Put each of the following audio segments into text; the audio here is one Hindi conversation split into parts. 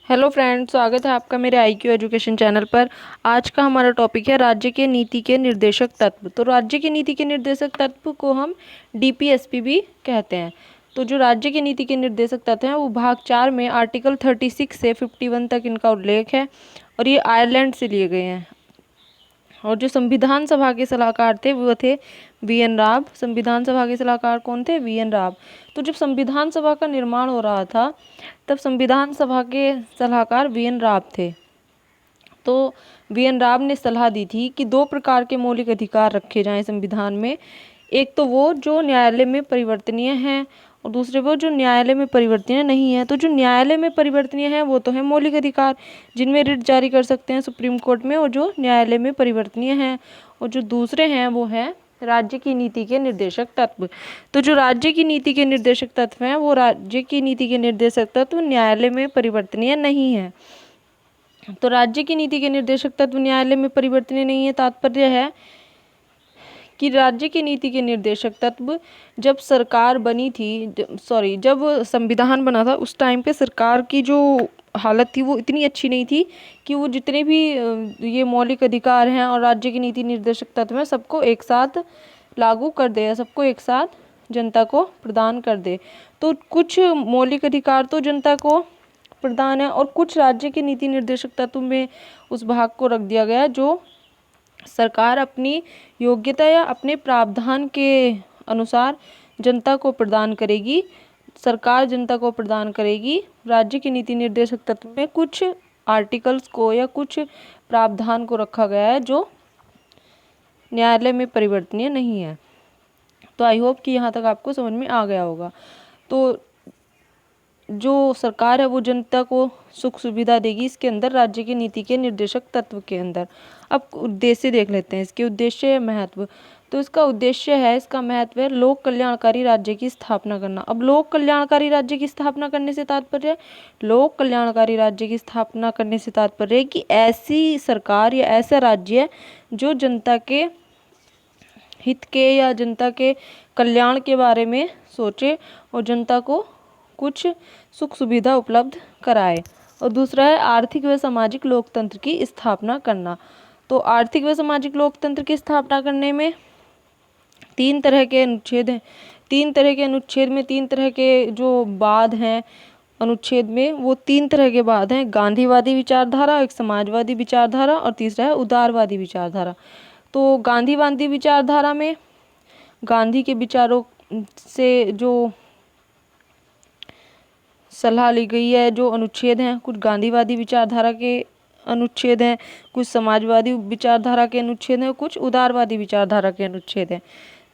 हेलो फ्रेंड्स, स्वागत है आपका मेरे IQ एजुकेशन चैनल पर। आज का हमारा टॉपिक है राज्य के नीति के निर्देशक तत्व। तो राज्य की नीति के निर्देशक तत्व को हम DPSP भी कहते हैं। तो जो राज्य की नीति के निर्देशक तत्व हैं वो भाग 4 में आर्टिकल 36 से 51 तक इनका उल्लेख है और ये आयरलैंड से लिए गए हैं। और जो संविधान सभा के सलाहकार थे वो थे VN राव। संविधान सभा के सलाहकार कौन थे? VN राव। तो जब संविधान सभा का निर्माण हो रहा था तब संविधान सभा के सलाहकार VN राव थे। तो VN राव ने सलाह दी थी कि दो प्रकार के मौलिक अधिकार रखे जाएं संविधान में। एक तो वो जो न्यायालय में परिवर्तनीय हैं और दूसरे वो जो न्यायालय में परिवर्तनीय नहीं है। तो जो न्यायालय में परिवर्तनीय है वो तो है मौलिक अधिकार, जिनमें रिट जारी कर सकते हैं सुप्रीम कोर्ट में, और जो न्यायालय में परिवर्तनीय हैं और जो दूसरे हैं वो हैं राज्य की नीति के निर्देशक तत्व। तो जो राज्य की नीति के निर्देशक तत्व हैं वो राज्य की नीति के निर्देशक तत्व न्यायालय में परिवर्तनीय नहीं है। तो राज्य की नीति के निर्देशक तत्व न्यायालय में परिवर्तनीय नहीं है, तात्पर्य है कि राज्य की नीति के निर्देशक तत्व जब सरकार बनी थी, जब संविधान बना था उस टाइम पे सरकार की जो हालत थी वो इतनी अच्छी नहीं थी कि वो जितने भी ये मौलिक अधिकार हैं और राज्य की नीति निर्देशक तत्व हैं सबको एक साथ लागू कर दे या सबको एक साथ जनता को प्रदान कर दे। तो कुछ मौलिक अधिकार तो जनता को प्रदान है और कुछ राज्य के नीति निर्देशक तत्व में उस भाग को रख दिया गया जो सरकार अपनी योग्यता या अपने प्रावधान के अनुसार जनता को प्रदान करेगी। सरकार जनता को प्रदान करेगी। राज्य की नीति निर्देशक तत्व में कुछ आर्टिकल्स को या कुछ प्रावधान को रखा गया है जो न्यायालय में परिवर्तनीय नहीं है। तो आई होप कि यहाँ तक आपको समझ में आ गया होगा। तो जो सरकार है वो जनता को सुख सुविधा देगी इसके अंदर, राज्य की नीति के निर्देशक तत्व के अंदर। अब उद्देश्य देख लेते हैं, इसके उद्देश्य या महत्व। तो इसका उद्देश्य है, इसका महत्व है लोक कल्याणकारी राज्य की स्थापना करना। अब लोक कल्याणकारी राज्य की स्थापना करने से तात्पर्य, लोक कल्याणकारी राज्य की स्थापना करने से तात्पर्य है कि ऐसी सरकार या ऐसा राज्य जो जनता के हित के या जनता के कल्याण के बारे में सोचे और जनता को कुछ सुख सुविधा उपलब्ध कराए। और दूसरा है आर्थिक व सामाजिक लोकतंत्र की स्थापना करना। तो आर्थिक व सामाजिक लोकतंत्र की स्थापना करने में तीन तरह के अनुच्छेद हैं। तीन तरह के अनुच्छेद में तीन तरह के जो वाद हैं अनुच्छेद में, वो तीन तरह के वाद हैं। गांधीवादी विचारधारा, एक समाजवादी विचारधारा और तीसरा है उदारवादी विचारधारा। तो गांधीवादी विचारधारा में गांधी के विचारों से जो सलाह ली गई है, जो अनुच्छेद हैं, कुछ गांधीवादी विचारधारा के अनुच्छेद हैं, कुछ समाजवादी विचारधारा के अनुच्छेद हैं, कुछ उदारवादी विचारधारा के अनुच्छेद हैं।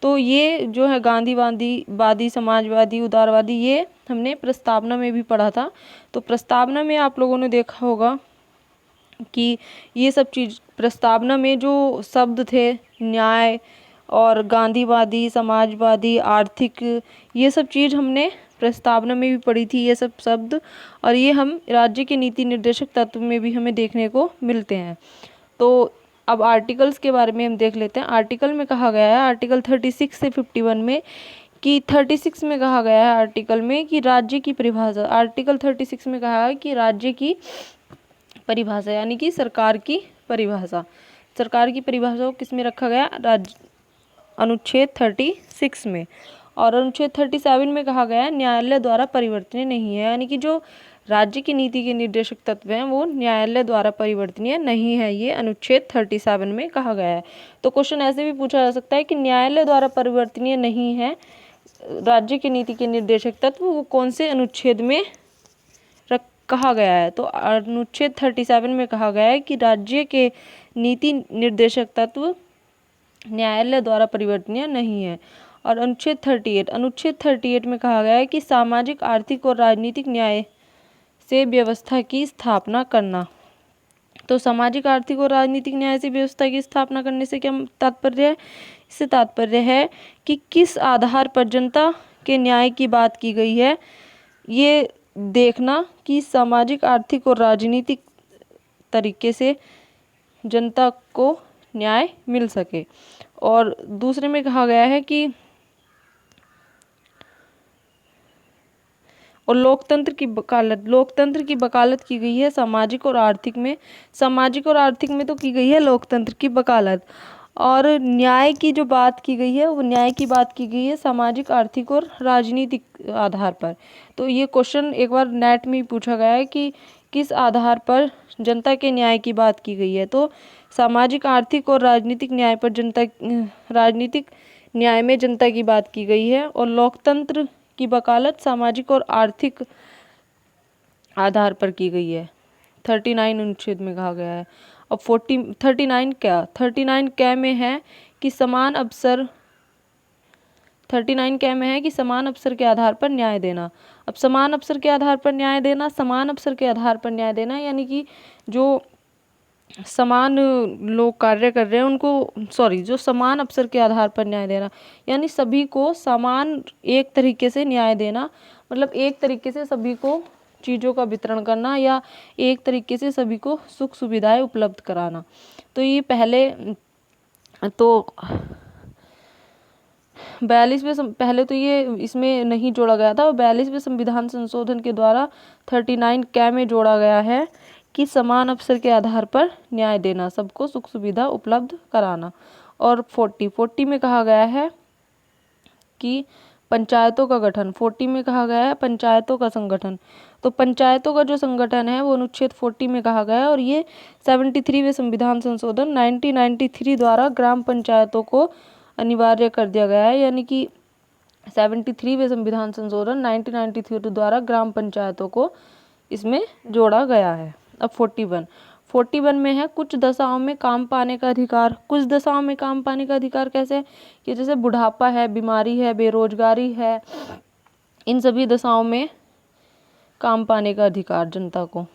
तो ये जो है गांधीवादी, समाजवादी, उदारवादी, ये हमने प्रस्तावना में भी पढ़ा था। तो प्रस्तावना में आप लोगों ने देखा होगा कि ये सब चीज़ प्रस्तावना में जो शब्द थे न्याय और गांधीवादी, समाजवादी, आर्थिक, ये सब चीज़ हमने प्रस्तावना में भी पढ़ी थी, ये सब शब्द। और ये हम राज्य के नीति निर्देशक तत्व में भी हमें देखने को मिलते हैं। तो अब आर्टिकल्स के बारे में हम देख लेते हैं। आर्टिकल में कहा गया है, आर्टिकल 36 से 51 में, कि 36 में कहा गया है आर्टिकल में कि राज्य की परिभाषा, आर्टिकल 36 में कहा है कि राज्य की परिभाषा यानी कि सरकार की परिभाषा। सरकार की परिभाषा को किस में रखा गया? अनुच्छेद 36 में। और अनुच्छेद 37 में कहा गया है न्यायालय द्वारा परिवर्तनीय नहीं है, यानी कि जो राज्य की नीति के निर्देशक तत्व हैं वो न्यायालय द्वारा परिवर्तनीय नहीं है, ये अनुच्छेद 37 में कहा गया है। तो क्वेश्चन ऐसे भी पूछा जा सकता है कि न्यायालय द्वारा परिवर्तनीय नहीं है राज्य की नीति के निर्देशक तत्व, वो कौन से अनुच्छेद में कहा गया है? तो अनुच्छेद 37 में कहा गया है कि राज्य के नीति निर्देशक तत्व न्यायालय द्वारा परिवर्तनीय नहीं है। और अनुच्छेद 38 में कहा गया है कि सामाजिक, आर्थिक और राजनीतिक न्याय से व्यवस्था की स्थापना करना। तो सामाजिक, आर्थिक और राजनीतिक न्याय से व्यवस्था की स्थापना करने से क्या तात्पर्य है? इससे तात्पर्य है कि किस आधार पर जनता के न्याय की बात की गई है, ये देखना कि सामाजिक, आर्थिक और राजनीतिक तरीके से जनता को न्याय मिल सके। और दूसरे में कहा गया है कि और लोकतंत्र की वकालत की गई है सामाजिक और आर्थिक में। सामाजिक और आर्थिक में तो की गई है लोकतंत्र की वकालत। और न्याय की जो बात की गई है वो न्याय की बात की गई है सामाजिक, आर्थिक और राजनीतिक आधार पर। तो ये क्वेश्चन एक बार नेट में ही पूछा गया है कि किस आधार पर जनता के न्याय की बात की गई है। तो सामाजिक, आर्थिक और राजनीतिक न्याय पर राजनीतिक न्याय में जनता की बात की गई है। और लोकतंत्र की वकालत सामाजिक और आर्थिक आधार पर की गई है। 39 अनुच्छेद में कहा गया है। अब 39 क्या में है कि समान अवसर 39 क्या में है कि समान अवसर के आधार पर न्याय देना। अब समान अवसर के आधार पर न्याय देना, समान अवसर के आधार पर न्याय देना यानी कि जो समान लोग कार्य कर रहे हैं उनको जो समान अवसर के आधार पर न्याय देना यानी सभी को समान एक तरीके से न्याय देना, मतलब एक तरीके से सभी को चीज़ों का वितरण करना या एक तरीके से सभी को सुख सुविधाएं उपलब्ध कराना। तो ये पहले तो 42वें पहले तो ये इसमें नहीं जोड़ा गया था और 42वें संविधान संशोधन के द्वारा 39 क्या में जोड़ा गया है कि समान अवसर के आधार पर न्याय देना, सबको सुख सुविधा उपलब्ध कराना। और 40 में कहा गया है कि पंचायतों का गठन। 40 में कहा गया है पंचायतों का संगठन। तो पंचायतों का जो संगठन है वो अनुच्छेद 40 में कहा गया है और ये 73वें संविधान संशोधन 1993 द्वारा ग्राम पंचायतों को अनिवार्य कर दिया गया है। यानी कि 73वें संविधान संशोधन 1993 द्वारा ग्राम पंचायतों को इसमें जोड़ा गया है। अब 41 में है कुछ दशाओं में काम पाने का अधिकार। कुछ दशाओं में काम पाने का अधिकार कैसे कि जैसे बुढ़ापा है, बीमारी है, बेरोजगारी है, इन सभी दशाओं में काम पाने का अधिकार जनता को।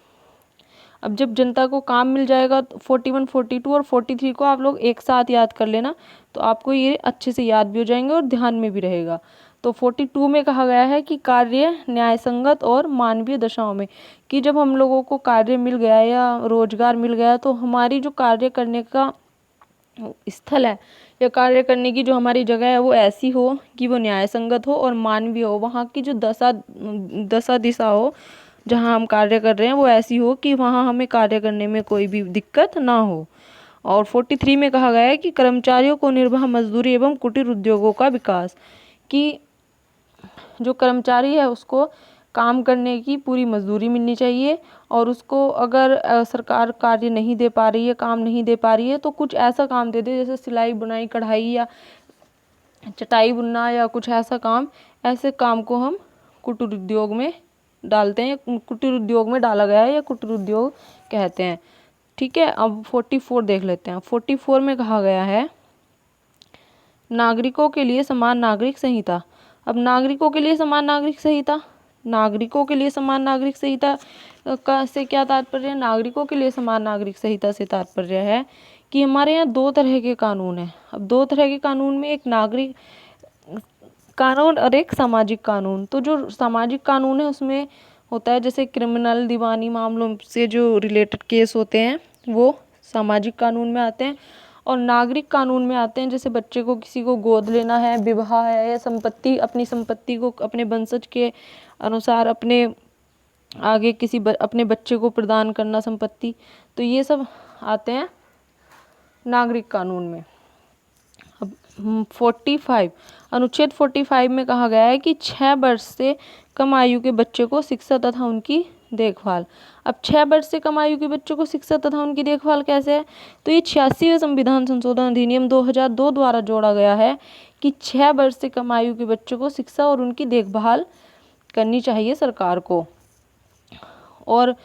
अब जब जनता को काम मिल जाएगा तो 41, 42 और 43 को आप लोग एक साथ याद कर लेना तो आपको ये अच्छे से याद भी हो जाएंगे और ध्यान में भी रहेगा। तो 42 में कहा गया है कि कार्य न्यायसंगत और मानवीय दशाओं में, कि जब हम लोगों को कार्य मिल गया या रोजगार मिल गया तो हमारी जो कार्य करने का स्थल है या कार्य करने की जो हमारी जगह है वो ऐसी हो कि वो न्यायसंगत हो और मानवीय हो। वहाँ की जो दशा दिशा हो जहाँ हम कार्य कर रहे हैं वो ऐसी हो कि वहाँ हमें कार्य करने में कोई भी दिक्कत ना हो। और 43 में कहा गया है कि कर्मचारियों को निर्बाह मजदूरी एवं कुटीर उद्योगों का विकास, कि जो कर्मचारी है उसको काम करने की पूरी मजदूरी मिलनी चाहिए और उसको अगर सरकार कार्य नहीं दे पा रही है, काम नहीं दे पा रही है तो कुछ ऐसा काम दे दे जैसे सिलाई बुनाई कढ़ाई या चटाई बुनना या कुछ ऐसा काम। ऐसे काम को हम कुटीर उद्योग में डालते हैं, कुटीर उद्योग में डाला गया है या कुटीर उद्योग कहते हैं। ठीक है, अब 44 देख लेते हैं। 44 में कहा गया है नागरिकों के लिए समान नागरिक संहिता। अब नागरिकों के लिए समान नागरिक संहिता, नागरिकों के लिए समान नागरिक संहिता का से क्या तात्पर्य है? नागरिकों के लिए समान नागरिक संहिता से तात्पर्य है कि हमारे यहाँ दो तरह के कानून हैं। अब दो तरह के कानून में एक नागरिक कानून और एक सामाजिक कानून। तो जो सामाजिक कानून है उसमें होता है जैसे क्रिमिनल दीवानी मामलों से जो रिलेटेड केस होते हैं वो सामाजिक कानून में आते हैं, और नागरिक कानून में आते हैं जैसे बच्चे को किसी को गोद लेना है, विवाह है या संपत्ति, अपनी संपत्ति को अपने वंशज के अनुसार अपने आगे अपने बच्चे को प्रदान करना संपत्ति। तो ये सब आते हैं नागरिक कानून में। अब 45 अनुच्छेद 45 में कहा गया है कि 6 वर्ष से कम आयु के बच्चे को शिक्षा तथा उनकी देखभाल। अब 6 वर्ष से कम आयु के बच्चों को शिक्षा तथा उनकी देखभाल कैसे है? तो ये 86वें संविधान संशोधन अधिनियम 2002 द्वारा जोड़ा गया है कि 6 वर्ष से कम आयु के बच्चों को शिक्षा और उनकी देखभाल करनी चाहिए सरकार को। और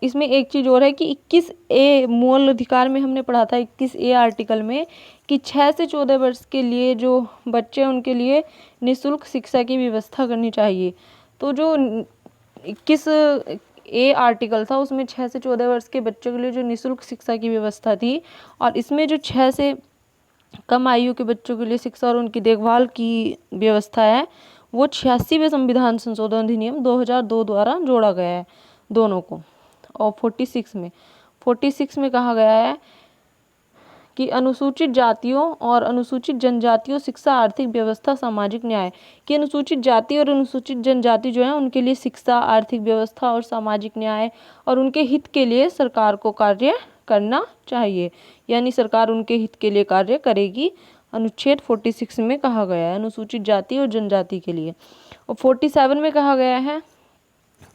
इसमें एक चीज़ और है कि 21A मूल अधिकार में हमने पढ़ा था 21A आर्टिकल में कि 6 से 14 वर्ष के लिए जो बच्चे हैं उनके लिए निःशुल्क शिक्षा की व्यवस्था करनी चाहिए। तो जो 21A आर्टिकल था उसमें 6 से 14 वर्ष के बच्चों के लिए जो निःशुल्क शिक्षा की व्यवस्था थी, और इसमें जो 6 से कम आयु के बच्चों के लिए शिक्षा और उनकी देखभाल की व्यवस्था है वो 86वें संविधान संशोधन अधिनियम 2002 द्वारा जोड़ा गया है दोनों को। और 46 में कहा गया है कि अनुसूचित जातियों और अनुसूचित जनजातियों शिक्षा, आर्थिक व्यवस्था, सामाजिक न्याय, कि अनुसूचित जाति और अनुसूचित जनजाति जो है उनके लिए शिक्षा, आर्थिक व्यवस्था और सामाजिक न्याय और उनके हित के लिए सरकार को कार्य करना चाहिए, यानी सरकार उनके हित के लिए कार्य करेगी। अनुच्छेद 46 में कहा गया है अनुसूचित जाति और जनजाति के लिए। और 47 में कहा गया है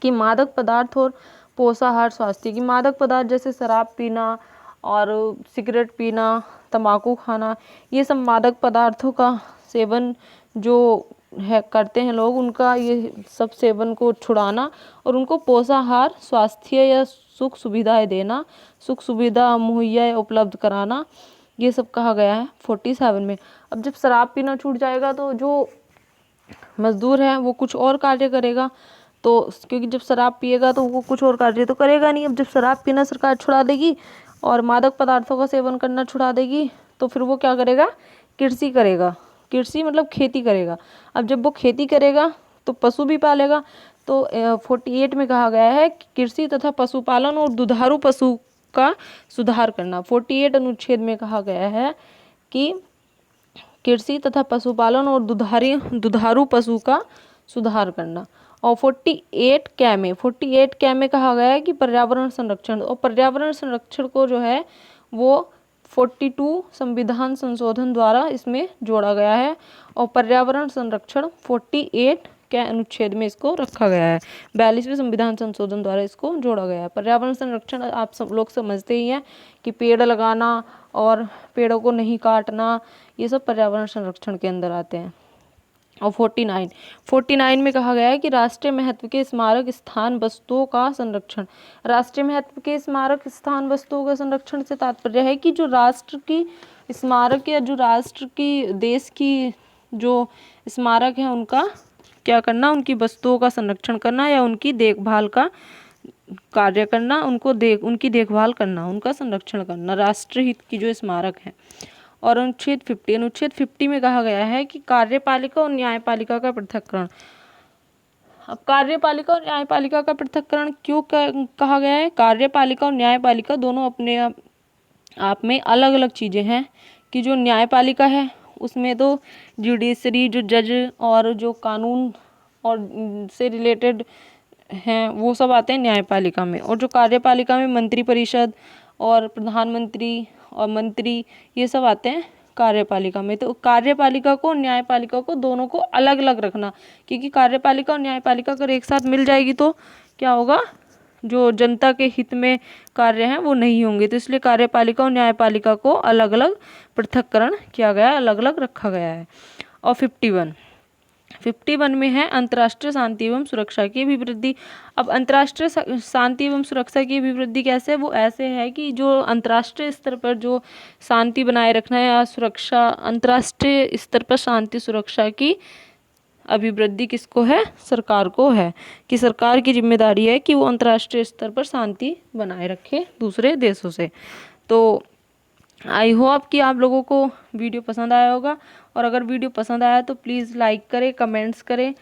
कि मादक पदार्थ और पोषाहार स्वास्थ्य, की मादक पदार्थ जैसे शराब पीना और सिगरेट पीना, तंबाकू खाना, ये सब मादक पदार्थों का सेवन जो है करते हैं लोग, उनका ये सब सेवन को छुड़ाना और उनको पोषाहार, स्वास्थ्य या सुख सुविधाएं देना, सुख सुविधा मुहैया उपलब्ध कराना, ये सब कहा गया है 47 में। अब जब शराब पीना छूट जाएगा तो जो मजदूर है वो कुछ और कार्य करेगा, तो क्योंकि जब शराब पिएगा तो वो कुछ और कार्य तो करेगा नहीं। अब जब शराब पीना सरकार छुड़ा देगी और मादक पदार्थों का सेवन करना छुड़ा देगी तो फिर वो क्या करेगा, कृषि करेगा। कृषि मतलब खेती करेगा। अब जब वो खेती करेगा तो पशु भी पालेगा। तो 48 में कहा गया है कि कृषि तथा पशुपालन और दुधारू पशु का सुधार करना। 48 अनुच्छेद में कहा गया है कि कृषि तथा पशुपालन और दुधारू पशु का सुधार करना। और 48 कै में कहा गया है कि पर्यावरण संरक्षण, और पर्यावरण संरक्षण को जो है वो 42 संविधान संशोधन द्वारा इसमें जोड़ा गया है। और पर्यावरण संरक्षण 48 के अनुच्छेद में इसको रखा गया है। 42वें संविधान संशोधन द्वारा इसको जोड़ा गया है। पर्यावरण संरक्षण आप सब लोग समझते ही हैं कि पेड़ लगाना और पेड़ों को नहीं काटना, ये सब पर्यावरण संरक्षण के अंदर आते हैं। और 49 में कहा गया है कि राष्ट्रीय महत्व के स्मारक स्थान वस्तुओं का संरक्षण। राष्ट्रीय महत्व के स्मारक स्थान वस्तुओं का संरक्षण से तात्पर्य है कि जो राष्ट्र की स्मारक या जो राष्ट्र की देश की जो स्मारक है उनका क्या करना, उनकी वस्तुओं का संरक्षण करना या उनकी देखभाल का कार्य करना, उनकी देखभाल करना, उनका संरक्षण करना, राष्ट्रहित की जो स्मारक है। और अनुच्छेद 50 में कहा गया है कि कार्यपालिका और न्यायपालिका का पृथक्करण। अब कार्यपालिका और न्यायपालिका का पृथक्करण क्यों कहा गया है? कार्यपालिका और न्यायपालिका दोनों अपने आप में अलग अलग चीज़ें हैं। कि जो न्यायपालिका है उसमें तो जुडिशरी, जो जज और जो कानून और से रिलेटेड हैं वो सब आते हैं न्यायपालिका में। और जो कार्यपालिका में मंत्रिपरिषद और प्रधानमंत्री और मंत्री ये सब आते हैं कार्यपालिका में। तो कार्यपालिका को न्यायपालिका को दोनों को अलग अलग रखना, क्योंकि कार्यपालिका और न्यायपालिका अगर एक साथ मिल जाएगी तो क्या होगा, जो जनता के हित में कार्य हैं वो नहीं होंगे। तो इसलिए कार्यपालिका और न्यायपालिका को अलग अलग पृथक्करण किया गया है, अलग अलग रखा गया है। और 51 में है अंतर्राष्ट्रीय शांति एवं सुरक्षा की अभिवृद्धि। अब अंतर्राष्ट्रीय शांति एवं सुरक्षा की अभिवृद्धि कैसे है? वो ऐसे है कि जो अंतर्राष्ट्रीय स्तर पर जो शांति बनाए रखना है या सुरक्षा, अंतर्राष्ट्रीय स्तर पर शांति सुरक्षा की अभिवृद्धि किसको है? सरकार को है। कि सरकार की जिम्मेदारी है कि वो अंतर्राष्ट्रीय स्तर पर शांति बनाए रखे दूसरे देशों से। तो आई होप कि आप लोगों को वीडियो पसंद आया होगा, और अगर वीडियो पसंद आया तो प्लीज़ लाइक करें, कमेंट्स करें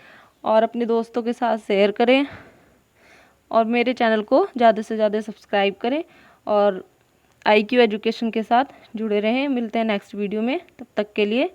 और अपने दोस्तों के साथ शेयर करें, और मेरे चैनल को ज़्यादा से ज़्यादा सब्सक्राइब करें और IQ एजुकेशन के साथ जुड़े रहें। मिलते हैं नेक्स्ट वीडियो में, तब तक के लिए